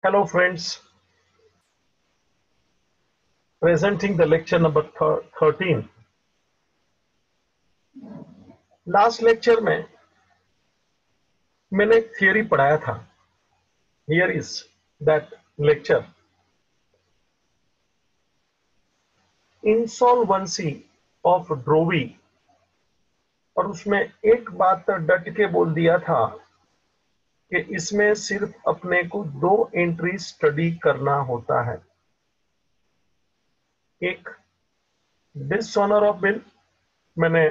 Hello friends, presenting the lecture number 13. Last lecture में मैंने एक थियरी पढ़ाया था. Here is that lecture. Insolvency of Drovey. और उसमें एक बात डट के बोल दिया था कि इसमें सिर्फ अपने को दो एंट्री स्टडी करना होता है. एक डिसऑनर ऑफ बिल, मैंने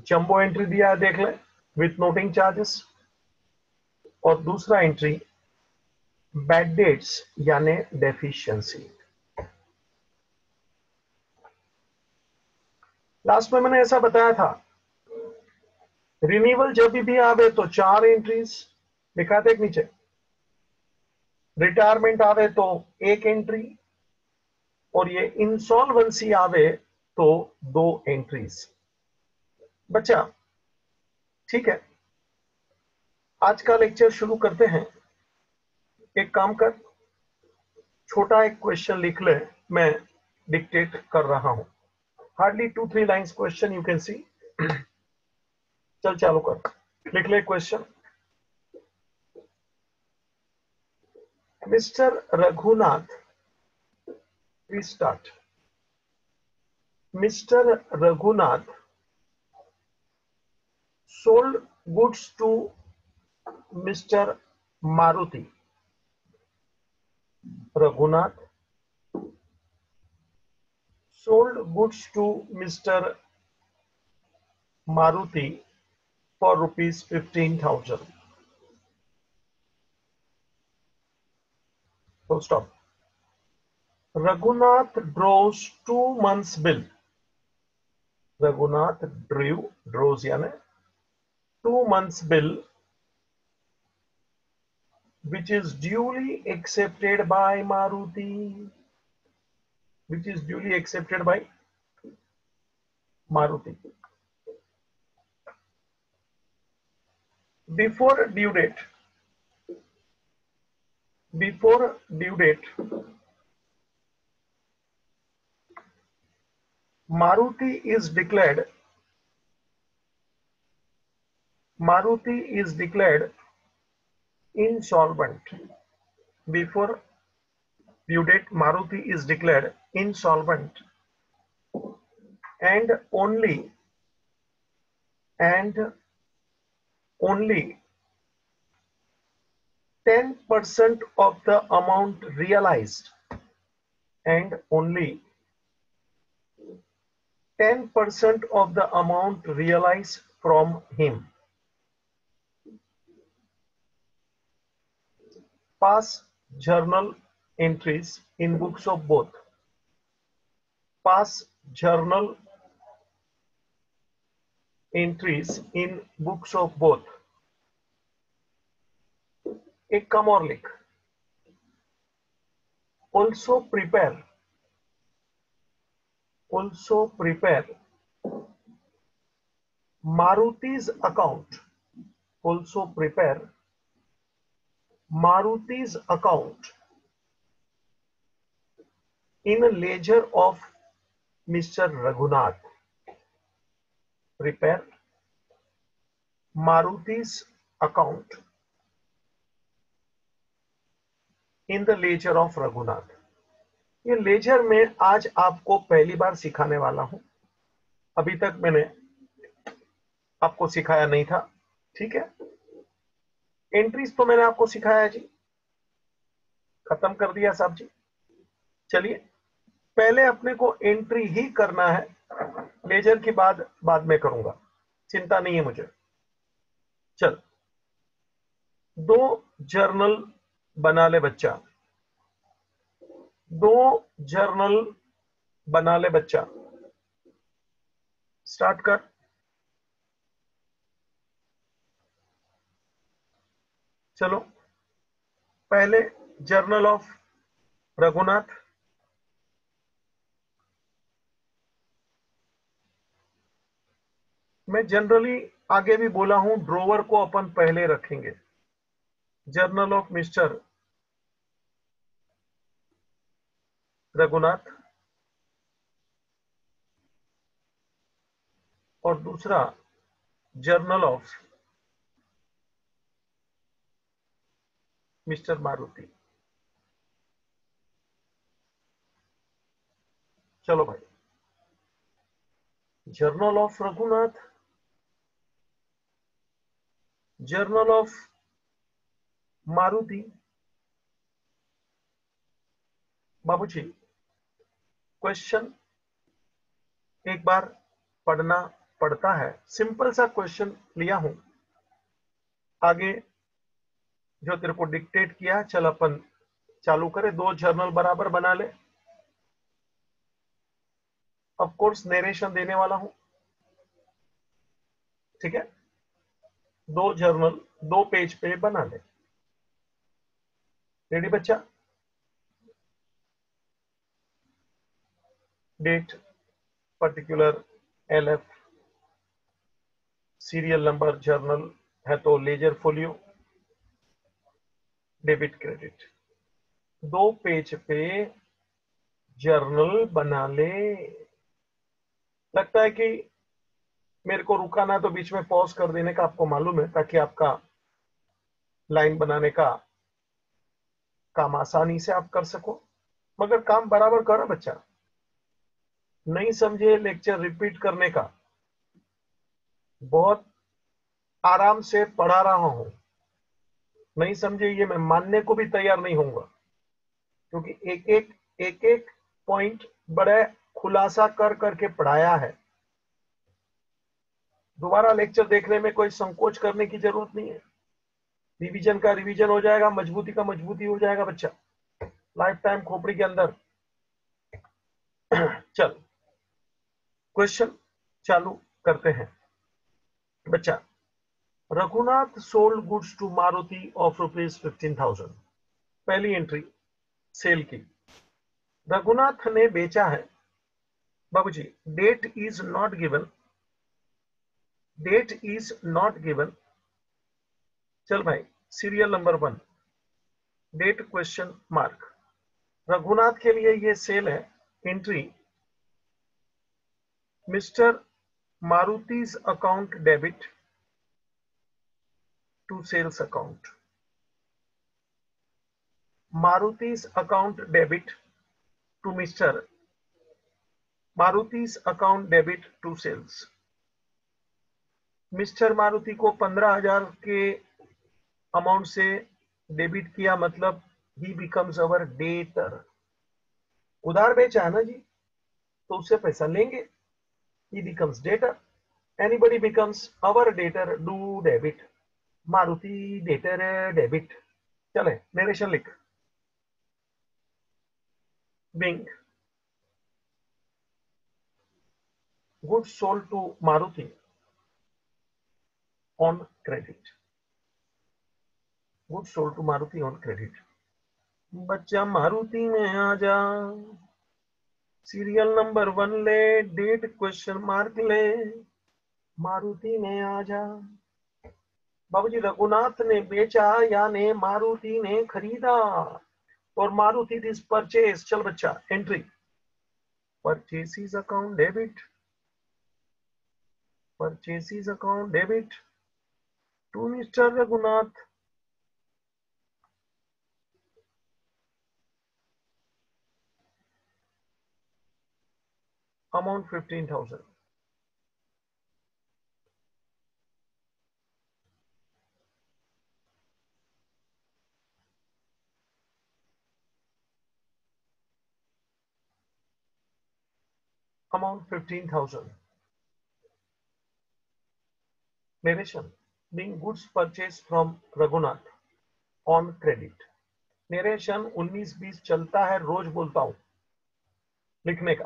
जंबो एंट्री दिया है, देख लें, विथ नोटिंग चार्जेस. और दूसरा एंट्री बैड डेट्स यानी डेफिशिएंसी. लास्ट में मैंने ऐसा बताया था, रिन्यूअल जब भी आवे तो 4 एंट्रीज लिखा थे नीचे, रिटायरमेंट आवे तो 1 एंट्री, और ये इंसॉल्वेंसी आवे तो 2 एंट्रीज. बच्चा ठीक है, आज का लेक्चर शुरू करते हैं. एक काम कर, छोटा एक क्वेश्चन लिख ले, मैं डिक्टेट कर रहा हूं. Hardly 2-3 lines question you can see. चल चालू कर, लिख ले question. Mister Raghunath, please start. Mister Raghunath sold goods to Mr. Maruti. Raghunath sold goods to Mr. Maruti for rupees 15,000. Full stop. Raghunath draws 2 months bill. Raghunath draws यानी 2 months bill which is duly accepted by Maruti. Which is duly accepted by Maruti. Before due date, Maruti is declared insolvent. Before due date, Maruti is declared insolvent, and only 10% of the amount realized, and only 10% of the amount realized from him. Pass journal entries in books of both. Pass journal entries in books of both. एक कम और लिख. Also prepare Maruti's account. Also prepare Maruti's account in a ledger of Mr. Raghunath. Prepare Maruti's account in the ledger of Raghunath. ये laser में आज आपको पहली बार सिखाने वाला हूं. अभी तक मैंने आपको सिखाया नहीं था. ठीक है, एंट्रीज तो मैंने आपको सिखाया जी, खत्म कर दिया साहब जी. चलिए, पहले अपने को एंट्री ही करना है, लेजर की बाद में करूंगा, चिंता नहीं है मुझे. चल, 2 जर्नल बना ले बच्चा. 2 जर्नल बना ले बच्चा. स्टार्ट कर. चलो, पहले जर्नल ऑफ रघुनाथ. मैं जनरली आगे भी बोला हूं, ड्रोवर को अपन पहले रखेंगे. जर्नल ऑफ मिस्टर रघुनाथ और दूसरा जर्नल ऑफ मिस्टर मारुति। चलो भाई, journal of Raghunath, journal of Maruti. बाबूजी, क्वेश्चन एक बार पढ़ना पड़ता है। सिंपल सा क्वेश्चन लिया हूं, आगे जो तेरे को डिक्टेट किया, चल अपन चालू करें। दो जर्नल बराबर बना ले। ऑफ कोर्स नरेशन देने वाला हूं, ठीक है। दो जर्नल 2 पेज पे बना ले। रेडी बच्चा? Date, particular, LF, serial number, journal है तो ledger folio, debit credit. 2 page पे जर्नल बना ले। लगता है कि मेरे को रुकाना तो बीच में पॉज कर देने का आपको मालूम है, ताकि आपका लाइन बनाने का काम आसानी से आप कर सको। मगर काम बराबर करो बच्चा। नहीं समझे लेक्चर रिपीट करने का, बहुत आराम से पढ़ा रहा हूं। नहीं समझे ये मैं मानने को भी तैयार नहीं होऊंगा, क्योंकि एक एक पॉइंट बड़े खुलासा कर करके पढ़ाया है। दोबारा लेक्चर देखने में कोई संकोच करने की जरूरत नहीं है। रिवीजन का रिवीजन हो जाएगा, मजबूती का मजबूती हो जाएगा बच्चा, लाइफ टाइम खोपड़ी के अंदर। चल क्वेश्चन चालू करते हैं बच्चा। Raghunath sold goods to Maruti of ₹15,000। पहली एंट्री सेल की, रघुनाथ ने बेचा है। बाबूजी, date is not given, date is not given. चल भाई, serial number 1, date question mark. Raghunath के लिए ये सेल है। Entry, mister Maruti's account debit to sales account, Maruti's account debit to mister Maruti's account debit to sales. Mister Maruti को 15,000 के अमाउंट से debit किया, मतलब ही बिकम्स अवर डेटर। उधार बेचा है ना जी, तो उससे पैसा लेंगे। He becomes debtor, anybody becomes our debtor, do debit, Maruti debtor debit. चले नरेशन लिख। Being goods sold to Maruti on credit, goods sold to Maruti on credit. बच्चा मारुति में आ जा, सीरियल नंबर 1 ले, डेट क्वेश्चन मार्क ले, मारुति में आ जा। बाबूजी, रघुनाथ ने बेचा यानी मारुति ने खरीदा, और मारुति दिस परचेज। चल बच्चा entry, purchases account debit, purchases account debit to mister Raghunath. Amount 15,000। Amount 15,000। Narration, being goods purchased from Raghunath on credit. Narration 19-20 चलता है, रोज बोलता हूं लिखने का।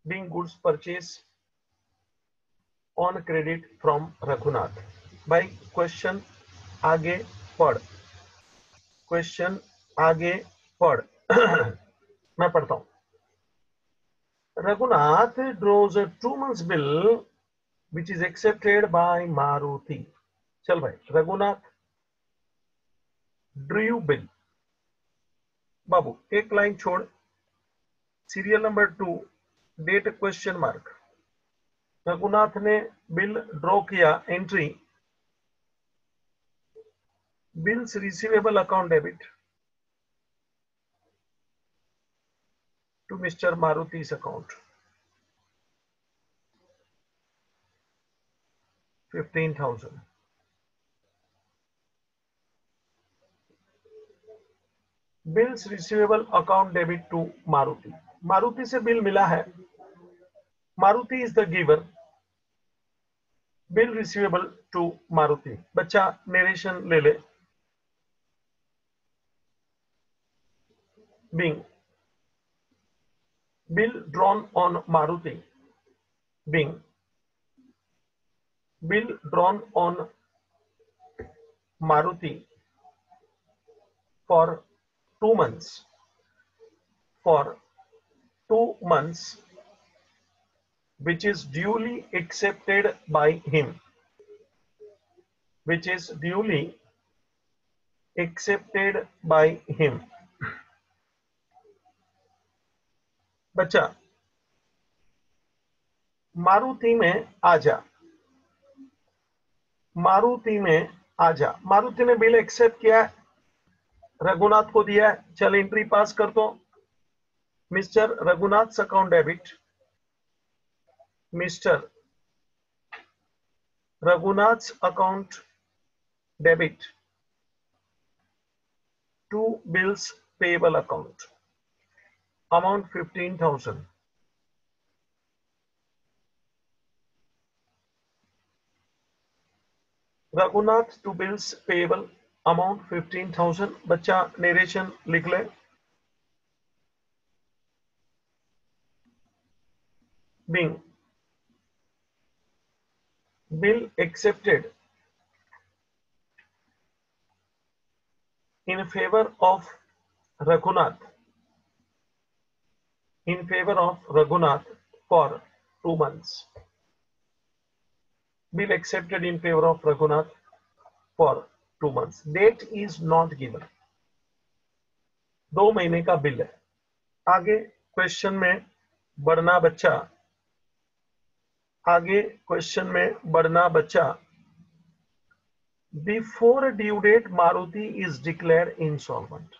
Being goods purchase on credit from Raghunath. भाई क्वेश्चन आगे पढ़, क्वेश्चन आगे पढ़। मैं पढ़ता हूं। Raghunath ड्रोज a 2 months bill which is accepted by Maruti। चल भाई, रघुनाथ ड्रू बिल। बाबू एक लाइन छोड़, serial number 2, date question mark. Raghunath ने बिल ड्रॉ किया, entry bills receivable account debit to mister Maruti's account 15,000। Bills receivable account debit to Maruti. Maruti से bill मिला है, Maruti is the giver, bill receivable to Maruti. बच्चा नरेशन ले ले। Being bill drawn on Maruti, being bill drawn on Maruti for 2 months, for 2 months, which is duly accepted by him, which is duly accepted by him। बच्चा मारुति में आजा, मारुति में आजा। मारुति ने bill accept किया है, रघुनाथ को दिया है, चल एंट्री पास कर दो। Mister Raghunath account debit, mister Raghunath account debit to bills payable account, amount 15,000। Raghunath to bills payable amount 15,000। बच्चा नरेशन लिख ले। Being bill accepted in favor of Raghunath, in favor of Raghunath for 2 months, bill accepted in favor of Raghunath for 2 months। Date is not given, 2 महीने का bill है। आगे question में बढ़ना बच्चा, आगे क्वेश्चन में बढ़ना बच्चा। Before due date Maruti is declare insolvent.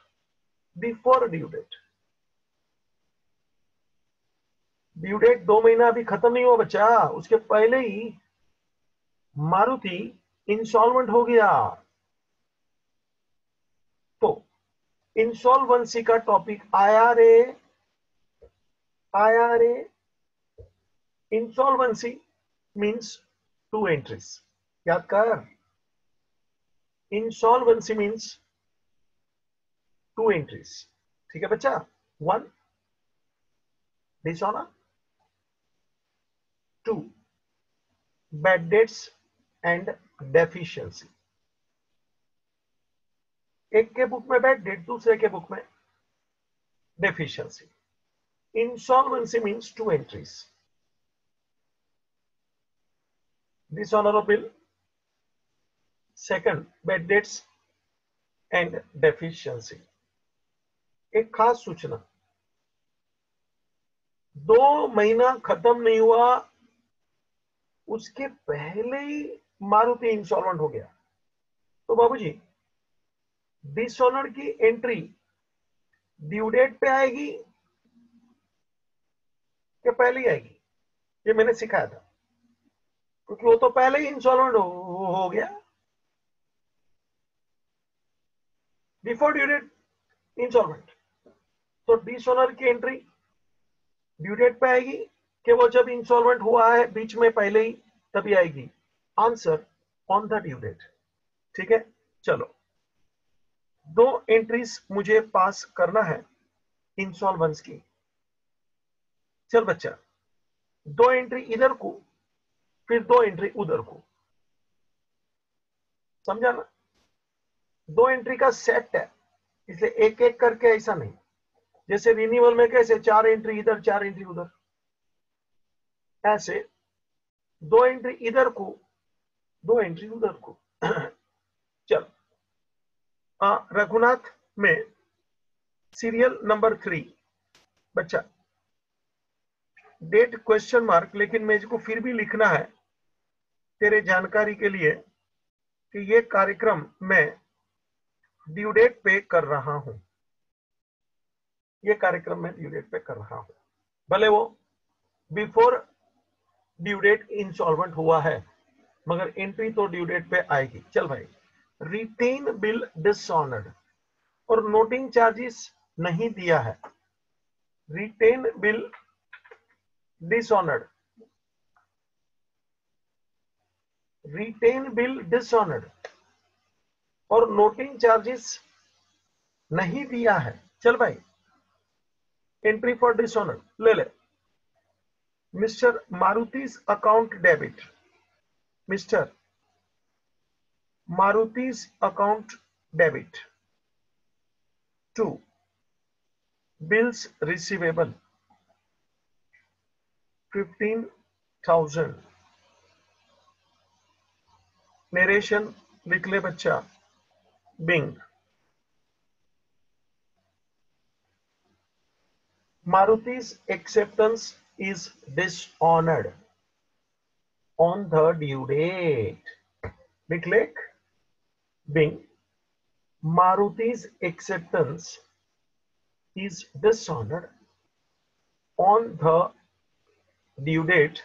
Before due date, due date 2 महीना अभी खत्म नहीं हुआ बच्चा, उसके पहले ही मारुति इंसॉल्वेंट हो गया। तो इंसॉल्वेंसी का टॉपिक आया रे, आया रे। इंसॉल्वेंसी मीन्स 2 एंट्रीज, याद कर। इंसॉल्वेंसी मीन्स 2 एंट्रीज, ठीक है बच्चा। 1 dishonour, 2 bad debts and deficiency. एक के बुक में बैड डेट, दूसरे के बुक में deficiency. Insolvency means 2 entries, dishonor of bill, second bad debts and deficiency। एक खास सूचना, 2 महीना खत्म नहीं हुआ उसके पहले ही मारुति इंसॉल्वेंट हो गया। तो बाबूजी डिसऑनर की एंट्री ड्यू डेट पे आएगी कि पहले ही आएगी? ये मैंने सिखाया था, क्योंकि वो तो पहले ही इंसॉल्वेंट हो गया। बिफोर ड्यू डेट इंसॉल्वेंट, तो डिसऑनर की एंट्री ड्यू डेट पे आएगी कि वो जब इंसॉल्वेंट हुआ है बीच में पहले ही, तभी आएगी? Answer on the due date, ठीक है। चलो 2 एंट्रीज मुझे पास करना है इंसॉल्वेंस की। चल बच्चा 2 एंट्री इधर को, फिर 2 एंट्री उधर को, समझा ना? 2 एंट्री का सेट है, इसलिए एक एक करके ऐसा नहीं। जैसे रिन्यूअल में कैसे 4 एंट्री इधर 4 एंट्री उधर, ऐसे 2 एंट्री इधर को 2 एंट्री उधर को। चल रघुनाथ में सीरियल नंबर 3 बच्चा, डेट क्वेश्चन मार्क, लेकिन मेरे को फिर भी लिखना है तेरे जानकारी के लिए कि ये कार्यक्रम मैं ड्यू डेट पे कर रहा हूं, ये कार्यक्रम मैं ड्यू डेट पे कर रहा हूं, भले वो बिफोर ड्यू डेट इंसॉल्वेंट हुआ है, मगर एंट्री तो ड्यू डेट पे आएगी। चल भाई, रिटेन बिल डिसऑनर्ड और नोटिंग चार्जेस नहीं दिया है, written bill dishonoured, written bill dishonoured और नोटिंग चार्जेस नहीं दिया है। चल भाई, एंट्री फॉर डिसऑनर्ड ले ले। Mister Maruti's account debit, mister Maruti's account debit to bills receivable 15,000। Narration लिख ले बच्चा, being. Maruti's acceptance is dishonored on the due date. लिख ले, Bing. Maruti's acceptance is dishonored on the due date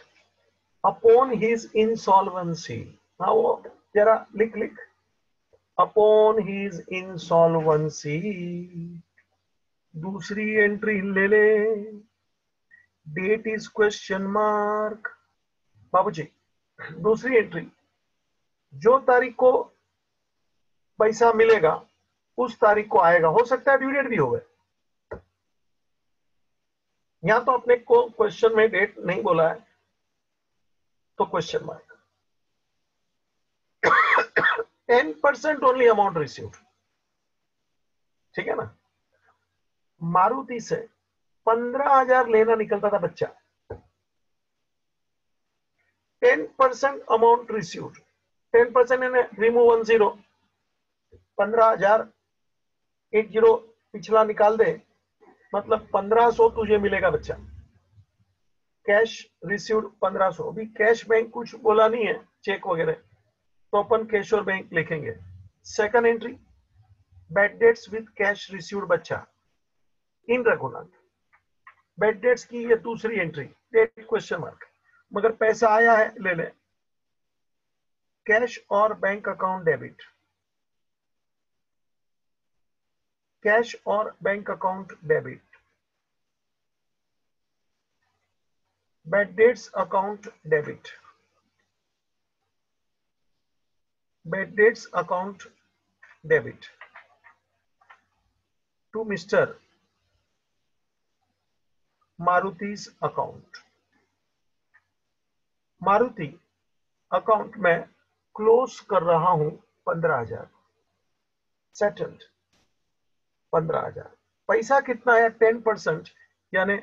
upon his insolvency. हाँ वो जरा लिख लिख, upon his insolvency। दूसरी एंट्री ले ले, डेट इज क्वेश्चन मार्क। बाबूजी, दूसरी एंट्री, जो तारीख को पैसा मिलेगा उस तारीख को आएगा, हो सकता है ड्यू डेट भी होगा। यहां तो अपने को क्वेश्चन में डेट नहीं बोला है, तो question mark. 10% only amount received, ठीक है ना। मारुति से 15,000 लेना निकलता था बच्चा, 10% अमाउंट रिसीव्ड, 10% रिमूव 10, 15,000 एक जीरो पिछला निकाल दे, मतलब 1500 तुझे मिलेगा बच्चा। कैश रिसीव्ड 1500, अभी कैश बैंक कुछ बोला नहीं है, चेक वगैरह, तो अपन कैश और बैंक लिखेंगे। Second entry, bad debts with cash received बच्चा इन रघुनाथ, बैड डेट्स की ये दूसरी एंट्री, डेट क्वेश्चन मार्क, मगर पैसा आया है, ले ले। कैश और बैंक अकाउंट डेबिट, कैश और bank account debit, bad debts account debit, bad debts account debit to mister Maruti's account. Maruti account में क्लोज कर रहा हूं 15,000, सेटल्ड 15,000। पैसा कितना है? 10%, यानी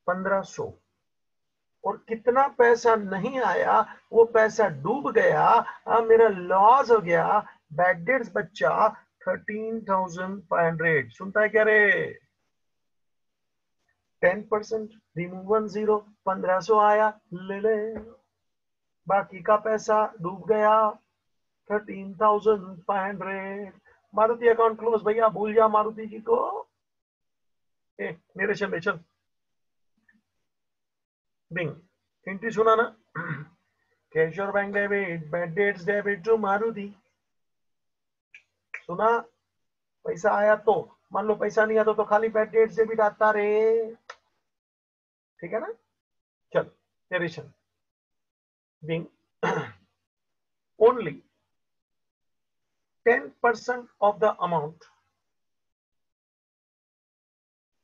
1500। और कितना पैसा नहीं आया, वो पैसा डूब गया, मेरा लॉस हो गया। बैड डेट्स बच्चा 13,500। सुनता है क्या रे? 10% रिमूव 10, 1500 आया, ले ले। बाकी का पैसा डूब गया 13,500। मारुति अकाउंट क्लोज भैया, भूल जा मारुति जी को। मेरे चल बिंग, एंट्री सुना ना? कैश और bank debit, bad debts debit to Maruti. सुना? पैसा आया तो, मान लो पैसा नहीं आता तो खाली बैड डेट्स डेबिट आता रे, ठीक है ना। चल narration, Bing. only 10% of the amount,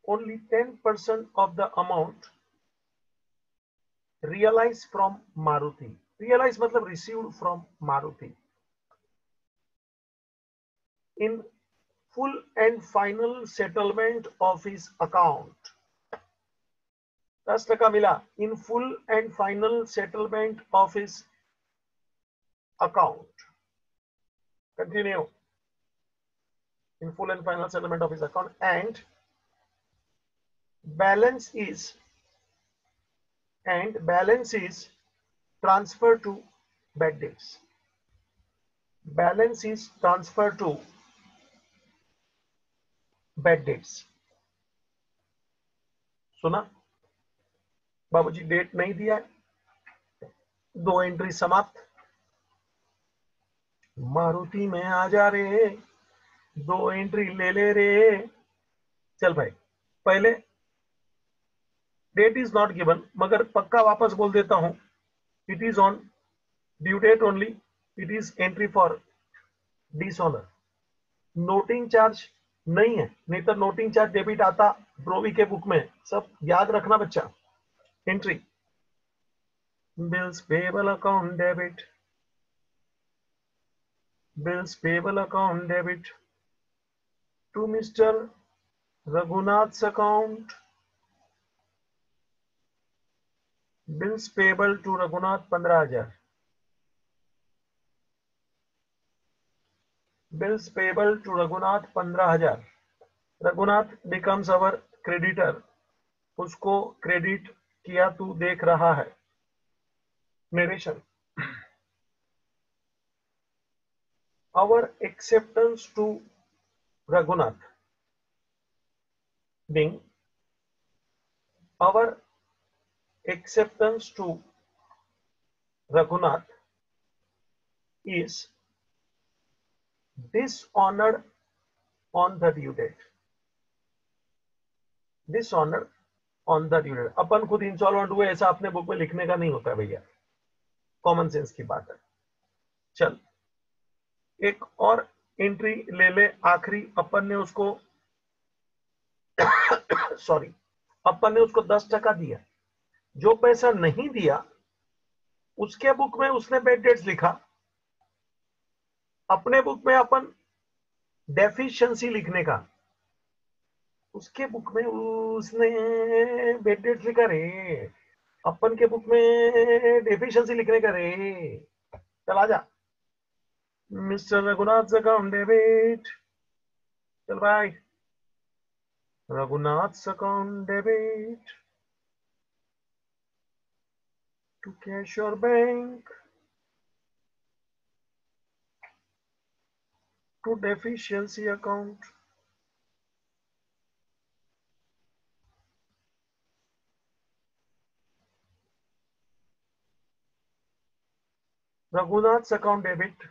only 10% of the amount realized from Maruti, realized मतलब received from Maruti in full and final settlement of his account, 10% मिला in full and final settlement of his account. Continue, in full and final settlement of his account, and balance is and balance is transferred to bad debts. Balance is transferred to bad debts. सुना? बाबूजी date नहीं दिया है, 2 entry समाप्त। मारुति में आ जा रे, 2 entry ले ले रे। चल भाई, पहले डेट इज नॉट गिवन, मगर पक्का वापस बोल देता हूं, it is on due date only, it is entry for dishonour. Noting charge नहीं है, नहीं तो नोटिंग चार्ज डेबिट आता ब्रोवी के बुक में, सब याद रखना बच्चा। Entry bills payable account debit, bills payable account debit to Mr. Raghunath's account. Bills payable to Raghunath 15,000. Bills payable to Raghunath 15,000. Raghunath becomes our creditor. उसको क्रेडिट किया तू देख रहा है। Narration. Our acceptance to Raghunath being our acceptance to Raghunath is dishonored on the due date. Dishonored on the due date. अपन खुद instalment हुए ऐसा अपने बुक में लिखने का नहीं होता भैया, कॉमन सेंस की बात है। चल एक और एंट्री ले ले, आखिरी। अपन ने उसको सॉरी, अपन ने उसको 10% दिया। जो पैसा नहीं दिया उसके बुक में उसने बैड डेट्स लिखा, अपने बुक में अपन डेफिशिएंसी लिखने का, उसके बुक में उसने बैड डेट्स लिखा रे, अपन के बुक में डेफिशिएंसी लिखने का रे। चल आजा, मिस्टर रघुनाथ अकाउंट डेबिट। चल भाई, Raghunath account debit to cash or bank to deficiency account. Raghunath account debit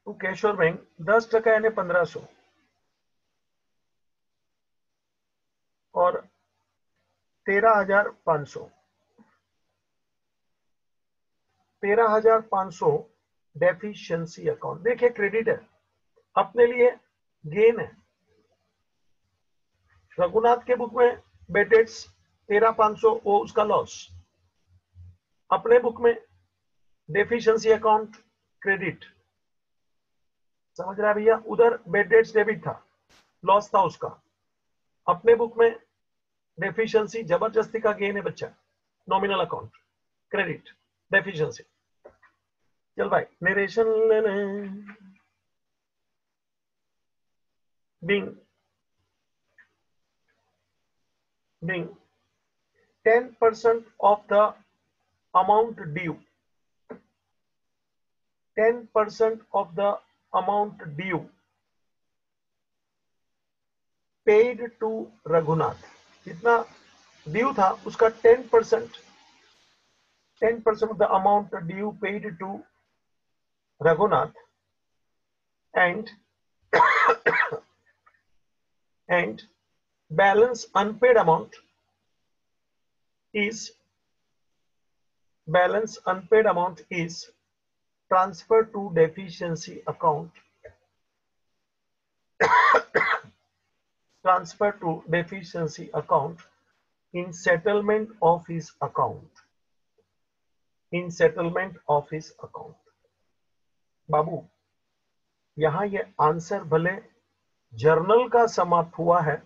to cash और बैंक 10% यानी 1500 और 13,500। 13,500 डेफिशिएंसी अकाउंट। देखिए क्रेडिट है, अपने लिए गेन है। रघुनाथ के बुक में बैड डेट्स 13,500, वो उसका लॉस। अपने बुक में डेफिशिएंसी अकाउंट क्रेडिट। समझ रहा है भैया? उधर बैड डेट्स डेबिट था, लॉस था उसका। अपने बुक में डेफिशिएंसी जबरदस्ती का गेन है बच्चा, नॉमिनल अकाउंट क्रेडिट डेफिशिएंसी। चल भाई, नरेशन लेने। being 10% of the amount due, 10% of the amount due paid to Raghunath. जितना ड्यू था उसका 10% of the amount due paid to Raghunath and balance unpaid amount is transferred to deficiency account. Transferred to deficiency account in settlement of his account. In settlement of his account. बाबू, यहां ये answer भले journal का समाप्त हुआ है,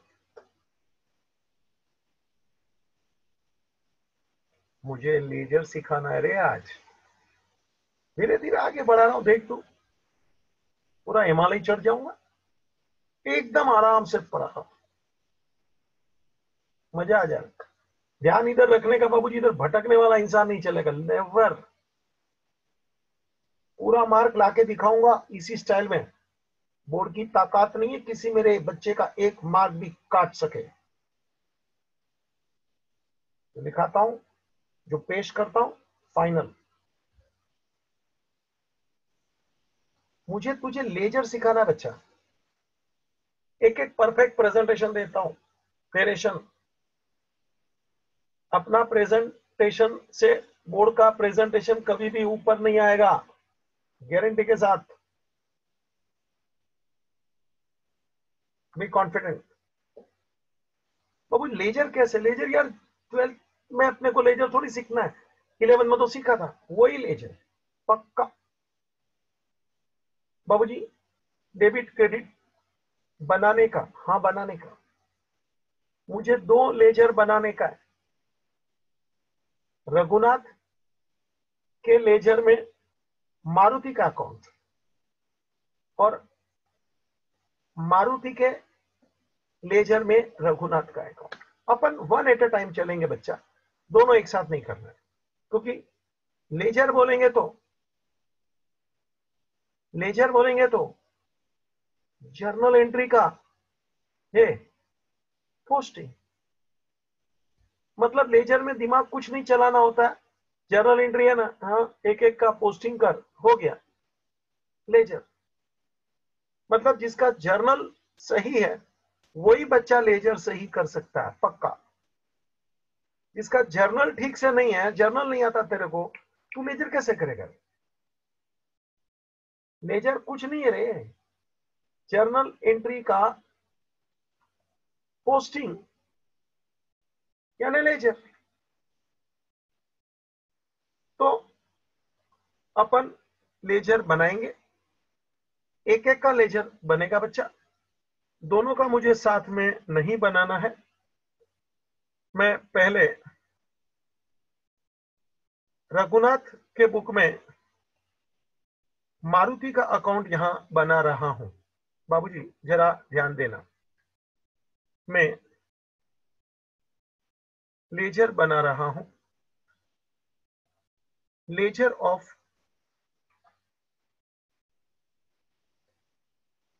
मुझे laser सिखाना है रे आज। धीरे धीरे आगे बढ़ा रहा हूं, देख तू, पूरा हिमालय चढ़ जाऊंगा, एकदम आराम से पढ़ा रहा हूं, मजा आ जाएगा। ध्यान इधर रखने का बाबूजी, इधर भटकने वाला इंसान नहीं चलेगा, नेवर। पूरा मार्क लाके दिखाऊंगा इसी स्टाइल में। बोर्ड की ताकत नहीं है किसी मेरे बच्चे का एक मार्क भी काट सके। जो दिखाता हूं, जो पेश करता हूं, फाइनल। मुझे तुझे लेजर सिखाना बच्चा। एक एक परफेक्ट प्रेजेंटेशन देता हूं। क्रेशन, अपना प्रेजेंटेशन से बोर्ड का प्रेजेंटेशन कभी भी ऊपर नहीं आएगा, गारंटी के साथ। Be confident. बाबू लेजर कैसे? लेजर यार 12th में अपने को लेजर थोड़ी सीखना है, 11 में तो सीखा था वही लेजर, पक्का। बाबूजी डेबिट क्रेडिट बनाने का, हाँ बनाने का। मुझे 2 लेजर बनाने का है। रघुनाथ के लेजर में मारुति का अकाउंट, और मारुति के लेजर में रघुनाथ का account. Upon 1 at a time चलेंगे बच्चा, दोनों एक साथ नहीं करना है। क्योंकि लेजर बोलेंगे तो, लेजर बोलेंगे तो जर्नल एंट्री का है पोस्टिंग। मतलब लेजर में दिमाग कुछ नहीं चलाना होता है। जर्नल एंट्री है ना, हाँ एक एक का पोस्टिंग कर, हो गया लेजर। मतलब जिसका जर्नल सही है वही बच्चा लेजर सही कर सकता है, पक्का। जिसका जर्नल ठीक से नहीं है, जर्नल नहीं आता तेरे को, तू लेजर कैसे करेगा? लेजर कुछ नहीं है रे, जर्नल एंट्री का पोस्टिंग यानी लेजर। तो अपन लेजर बनाएंगे, एक एक का लेजर बनेगा बच्चा। दोनों का मुझे साथ में नहीं बनाना है। मैं पहले रघुनाथ के बुक में मारुति का अकाउंट यहां बना रहा हूं। बाबूजी जरा ध्यान देना, मैं लेजर बना रहा हूं। Laser of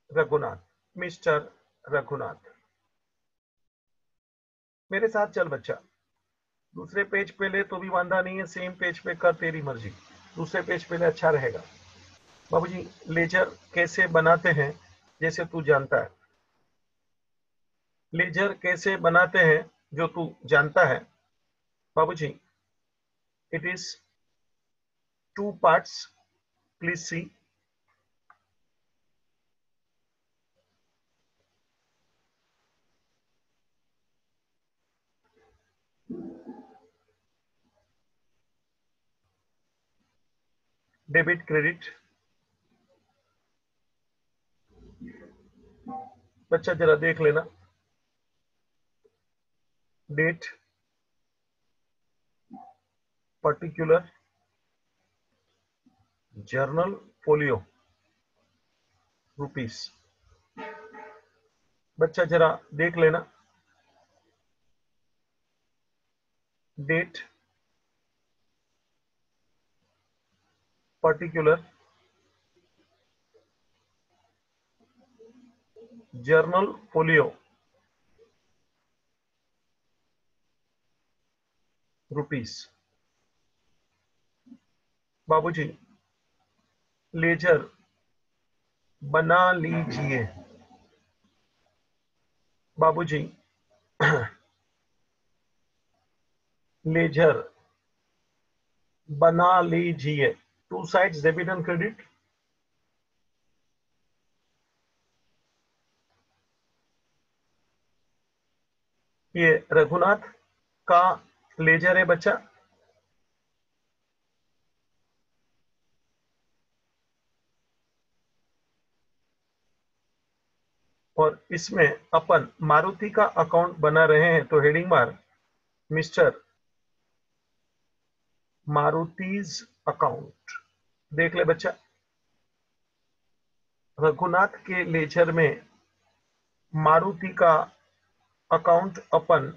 Raghunath, mister Raghunath. मेरे साथ चल बच्चा, दूसरे पेज पे ले तो भी वांधा नहीं है, सेम पेज पे कर, तेरी मर्जी। दूसरे पेज पे ले, अच्छा रहेगा। बाबूजी लेजर कैसे बनाते हैं जैसे तू जानता है, लेजर कैसे बनाते हैं जो तू जानता है बाबूजी। It is 2 parts, please see. Debit credit. बच्चा जरा देख लेना, date, particular, journal folio, rupees. बच्चा जरा देख लेना, date, particular, journal folio, rupees. बाबूजी लेजर बना लीजिए। बाबूजी लेजर बना लीजिए। 2 साइड्स, डेबिट एंड क्रेडिट। ये रघुनाथ का लेजर है बच्चा, और इसमें अपन मारुति का अकाउंट बना रहे हैं, तो हेडिंग मार मिस्टर मारुतिज अकाउंट। देख ले बच्चा, रघुनाथ के लेजर में मारुति का अकाउंट अपन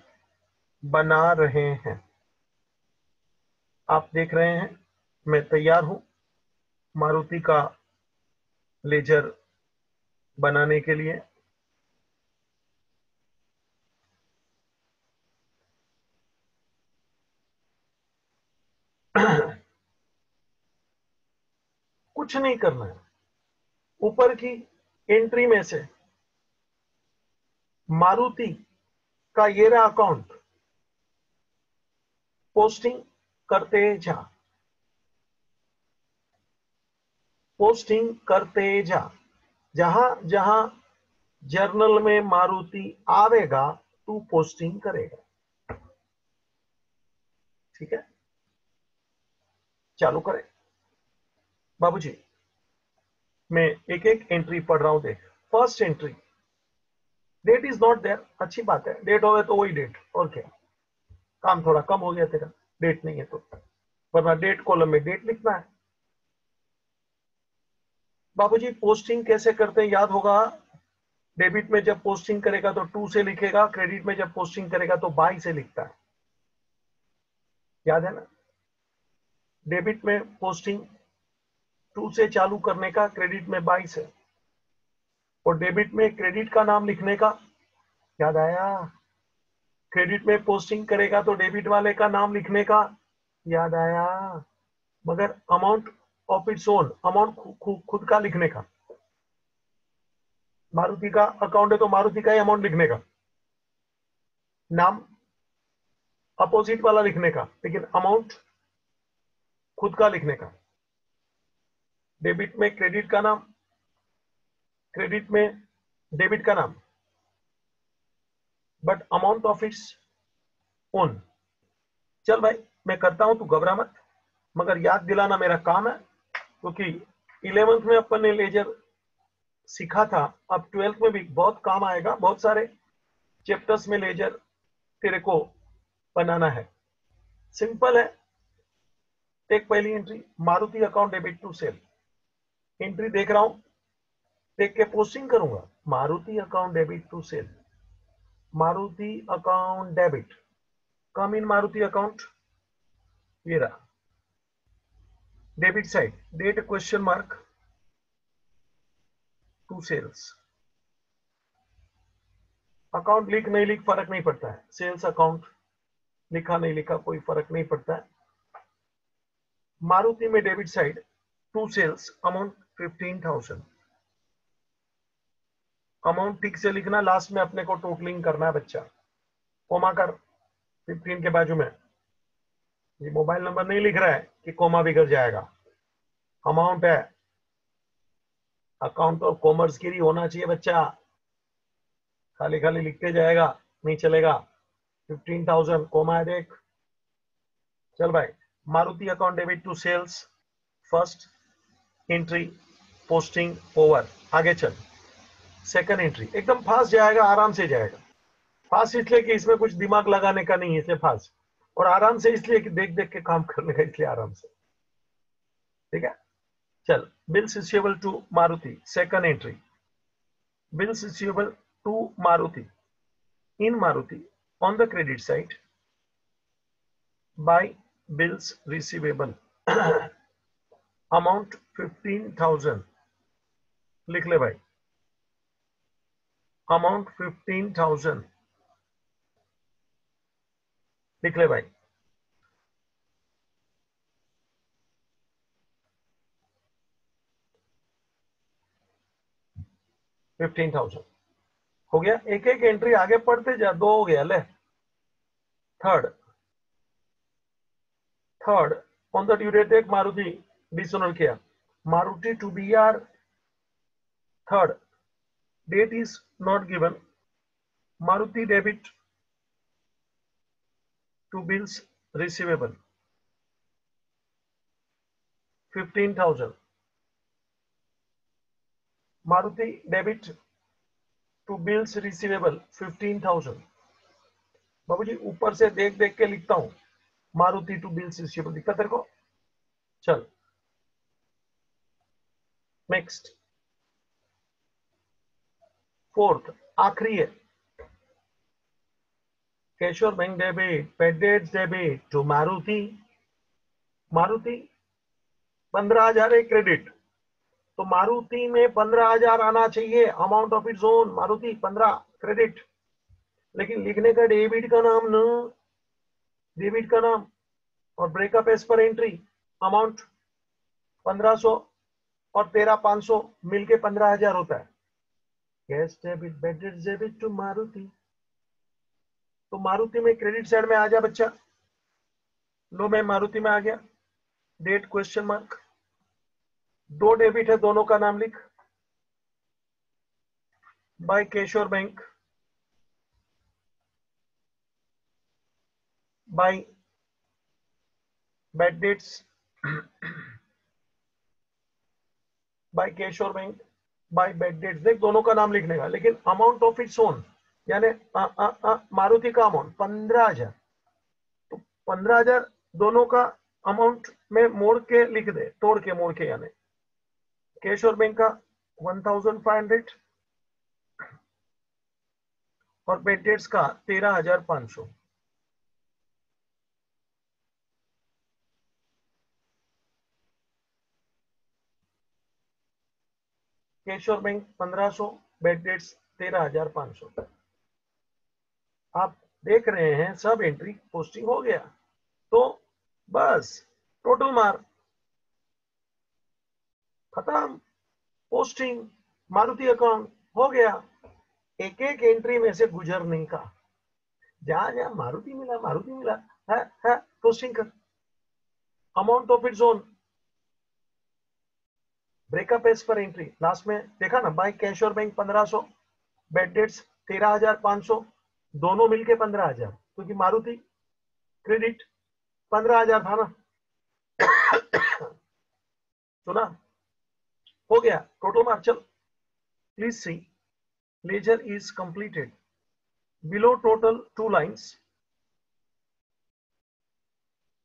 बना रहे हैं। आप देख रहे हैं मैं तैयार हूं मारुति का लेजर बनाने के लिए। कुछ नहीं करना है, ऊपर की एंट्री में से मारुति का ये रहा अकाउंट, पोस्टिंग करते जा, पोस्टिंग करते जा। जहां जहां जर्नल में मारुति आवेगा तू पोस्टिंग करेगा। ठीक है, चालू करें। बाबूजी मैं एक एक एंट्री पढ़ रहा हूं, देख। First entry, date is not there, अच्छी बात है, डेट हो तो वही डेट, और क्या। काम थोड़ा कम हो गया तेरा, डेट नहीं है तो, वरना डेट कॉलम में डेट लिखना है। बाबूजी पोस्टिंग कैसे करते हैं याद होगा, डेबिट में जब पोस्टिंग करेगा तो 2 से लिखेगा, क्रेडिट में जब पोस्टिंग करेगा तो बाय से लिखता है, याद है ना। डेबिट में पोस्टिंग 2 से चालू करने का, क्रेडिट में बाय से। और डेबिट में क्रेडिट का नाम लिखने का, याद आया। क्रेडिट में पोस्टिंग करेगा तो डेबिट वाले का नाम लिखने का, याद आया। मगर amount of its own, amount खुद का लिखने का। मारुति का अकाउंट है तो मारुति का ही अमाउंट लिखने का, नाम अपोजिट वाला लिखने का, लेकिन अमाउंट खुद का लिखने का। डेबिट में क्रेडिट का नाम, क्रेडिट में डेबिट का नाम, but amount of its own. चल भाई मैं करता हूं, तू घबरा मत, मगर याद दिलाना मेरा काम है, क्योंकि 11th में अपन ने लेजर सीखा था, अब 12th में भी बहुत काम आएगा। बहुत सारे चैप्टर्स में लेजर तेरे को बनाना है। सिंपल है। टेक पहली entry, Maruti account debit to sale. Entry देख रहा हूं, देख के पोस्टिंग करूंगा। Maruti account debit to sale, Maruti account debit, come in Maruti account, ये रहा debit side, date question mark to sales. Account लिख नहीं लिख फर्क नहीं पड़ता है, सेल्स अकाउंट लिखा नहीं लिखा कोई फर्क नहीं पड़ता है। मारुति में debit side to sales, amount 15,000। Amount ठीक से लिखना, लास्ट में अपने को टोटलिंग करना है बच्चा। कोमा कर 15 के बाजू में, ये मोबाइल नंबर नहीं लिख रहा है कि कोमा बिगड़ जाएगा। अमाउंट है, अकाउंट और कॉमर्स की ही होना चाहिए बच्चा, खाली खाली लिखते जाएगा नहीं चलेगा। 15,000 कोमा है देख। चल भाई, Maruti account debit to sales, first entry posting over. आगे चल, सेकंड एंट्री एकदम फास्ट जाएगा, आराम से जाएगा। फास्ट इसलिए कि इसमें कुछ दिमाग लगाने का नहीं है, इसलिए फास्ट। और आराम से इसलिए कि देख देख के काम करने का, इसलिए आराम से। ठीक है, चल। Bills receivable to Maruti, second entry. Bills receivable to Maruti, in Maruti on the credit side by bills receivable amount 15,000। लिख ले भाई, अमाउंट 15,000 लिख ले भाई। $15,000 हो गया। एक एक एंट्री आगे पढ़ते जा, दो हो गया ले। Third, third on the due date एक मारुति डिसोनल किया, Maruti to B R. Third, date is not given, Maruti debit to bills receivable 15,000, Maruti debit to bills receivable 15,000। बाबूजी ऊपर से देख देख के लिखता हूं, मारुति टू बिल्स रिसीवेबल दिखता तेरे को। चल नेक्स्ट, फोर्थ आखिरी है, केशवर bank debit, bad debts debit to Maruti. Maruti 15,000 credit, तो मारुति में 15,000 आना चाहिए, amount of its own Maruti 15 credit, लेकिन लिखने का डेबिट का नाम न, डेबिट का नाम, और breakup as per entry, amount 1500 और 13,500 मिलके 15,000 होता है। Cash debit, bad debit to Maruti, तो मारुति में क्रेडिट साइड में आ जा बच्चा। लो मैं मारुति में आ गया, डेट क्वेश्चन मार्क, 2 डेबिट है, दोनों का नाम लिख। By Keshwar bank, by bad debts, by Keshwar bank, by bad debts. देख दोनों का नाम लिखने का, लेकिन अमाउंट ऑफ इट्स ओन, यानी मारुति का अमाउंट 15,000, तो 15,000 दोनों का अमाउंट में मोड़ के लिख दे, तोड़ के मोड़ के, यानी केशवर बैंक का 1,500 और बेड डेट्स का 13,500। Keshwar bank 1,500, bad debts 13,500। आप देख रहे हैं सब एंट्री पोस्टिंग हो गया, तो बस टोटल मार खत्म, पोस्टिंग मारुति अकाउंट हो गया। एक एक एंट्री में से गुजरने का, जहां जहां मारुति मिला है पोस्टिंग कर, amount of its own, breakup as per entry, last में देखा ना, by Keshwar bank 1,500, bad debts 13,500, दोनों मिलके 15,000, क्योंकि मारुति क्रेडिट 15,000 था ना। सुना, हो गया टोटल मार्क। चल please see, ledger is completed, below total 2 lines,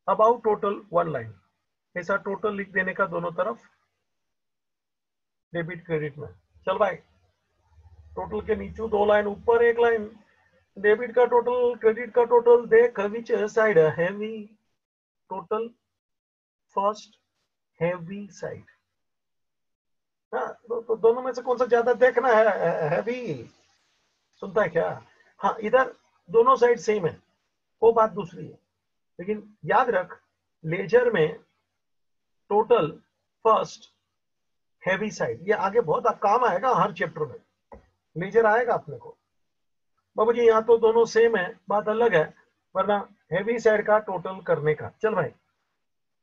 about total 1 line. ऐसा टोटल लिख देने का दोनों तरफ डेबिट क्रेडिट में। चल भाई, टोटल के नीचे 2 लाइन, ऊपर 1 लाइन, डेबिट का टोटल, क्रेडिट का टोटल, देख which side heavy, total first heavy side. हाँ, तो दोनों में से कौन सा ज्यादा देखना है, हैवी। सुनता है क्या? हाँ, इधर दोनों साइड सेम है, वो बात दूसरी है, लेकिन याद रख लेजर में टोटल फर्स्ट हैवी साइड, ये आगे बहुत काम आएगा हर चैप्टर में, लेजर आएगा अपने को। बाबू जी यहाँ तो दोनों सेम है, बात अलग है, वरना हैवी साइड का टोटल करने का। चल भाई,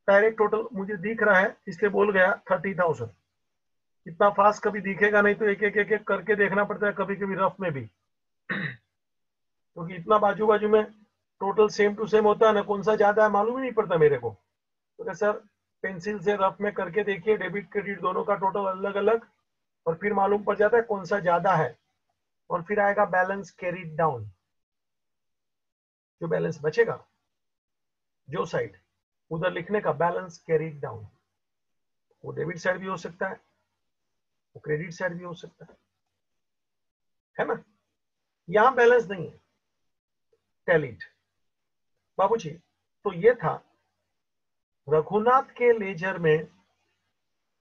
डायरेक्ट टोटल मुझे दिख रहा है इसलिए बोल गया 30,000। इतना फास्ट कभी दिखेगा नहीं, तो एक एक एक एक करके देखना पड़ता है, कभी कभी रफ में भी, क्योंकि इतना बाजू बाजू में टोटल सेम टू सेम होता है ना, कौन सा ज्यादा है मालूम ही नहीं पड़ता मेरे को। तो सर पेंसिल से रफ में करके देखिए, डेबिट क्रेडिट दोनों का टोटल अलग अलग, और फिर मालूम पड़ जाता है कौन सा ज्यादा है, और फिर आएगा बैलेंस कैरीड डाउन, जो बैलेंस बचेगा जो साइड, उधर लिखने का बैलेंस कैरीड डाउन। वो डेबिट साइड भी हो सकता है, वो क्रेडिट साइड भी हो सकता है ना। यहां बैलेंस नहीं है, टैलीड। बाबूजी, तो ये था रघुनाथ के लेजर में